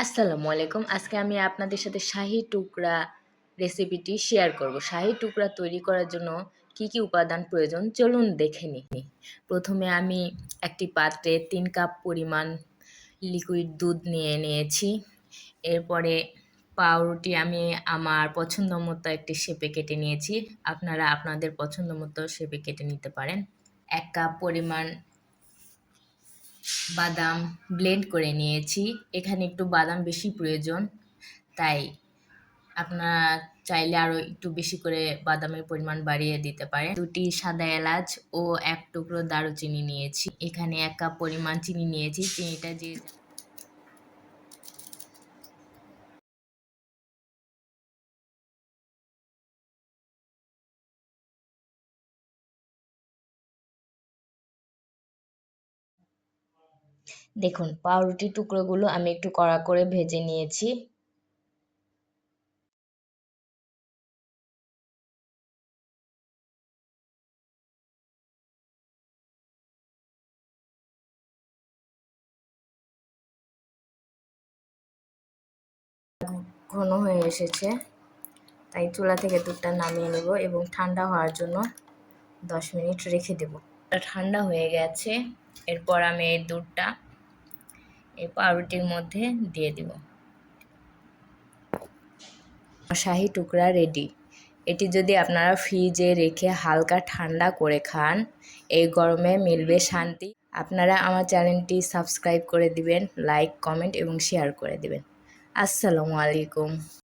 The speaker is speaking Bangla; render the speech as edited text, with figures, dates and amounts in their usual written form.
আসসালামু আলাইকুম। আজকে আমি আপনাদের সাথে শাহী টুকরা রেসিপিটি শেয়ার করব। শাহী টুকরা তৈরি করার জন্য কি কি উপাদান প্রয়োজন চলুন দেখে নিই। প্রথমে আমি একটি পাত্রে 3 কাপ পরিমাণ লিকুইড দুধ নিয়ে নিয়েছি। এরপরে পাউরুটি আমি আমার পছন্দ মতো একটি শেপে কেটে নিয়েছি। আপনারা আপনাদের পছন্দ মতো শেপে কেটে নিতে পারেন। 1 কাপ পরিমাণ বাদাম ব্লেন্ড করে নিয়েছি। এখানে একটু বাদাম বেশি প্রয়োজন, তাই আপনারা চাইলে আরও একটু বেশি করে বাদামের পরিমাণ বাড়িয়ে দিতে পারেন। 2টি সাদা এলাচ ও 1 টুকরো দারুচিনি নিয়েছি। এখানে 1 কাপ পরিমাণ চিনি নিয়েছি। চিনিটা যে দেখুন, পাউরুটির টুকরোগুলো আমি একটু কড়া করে ভেজে নিয়েছি। ঘন হয়ে এসেছে, তাই চুলা থেকে দুধটা নামিয়ে নেব এবং ঠান্ডা হওয়ার জন্য 10 মিনিট রেখে দেব। ঠান্ডা হয়ে গেছে। এরপর আমি এই দুধটা এই পাউরুটির মধ্যে দিয়ে দিব। শাহী টুকরা রেডি। এটি যদি আপনারা ফ্রিজে রেখে হালকা ঠান্ডা করে খান, এই গরমে মিলবে শান্তি। আপনারা আমার চ্যানেলটি সাবস্ক্রাইব করে দিবেন, লাইক, কমেন্ট এবং শেয়ার করে দিবেন। আসসালামু আলাইকুম।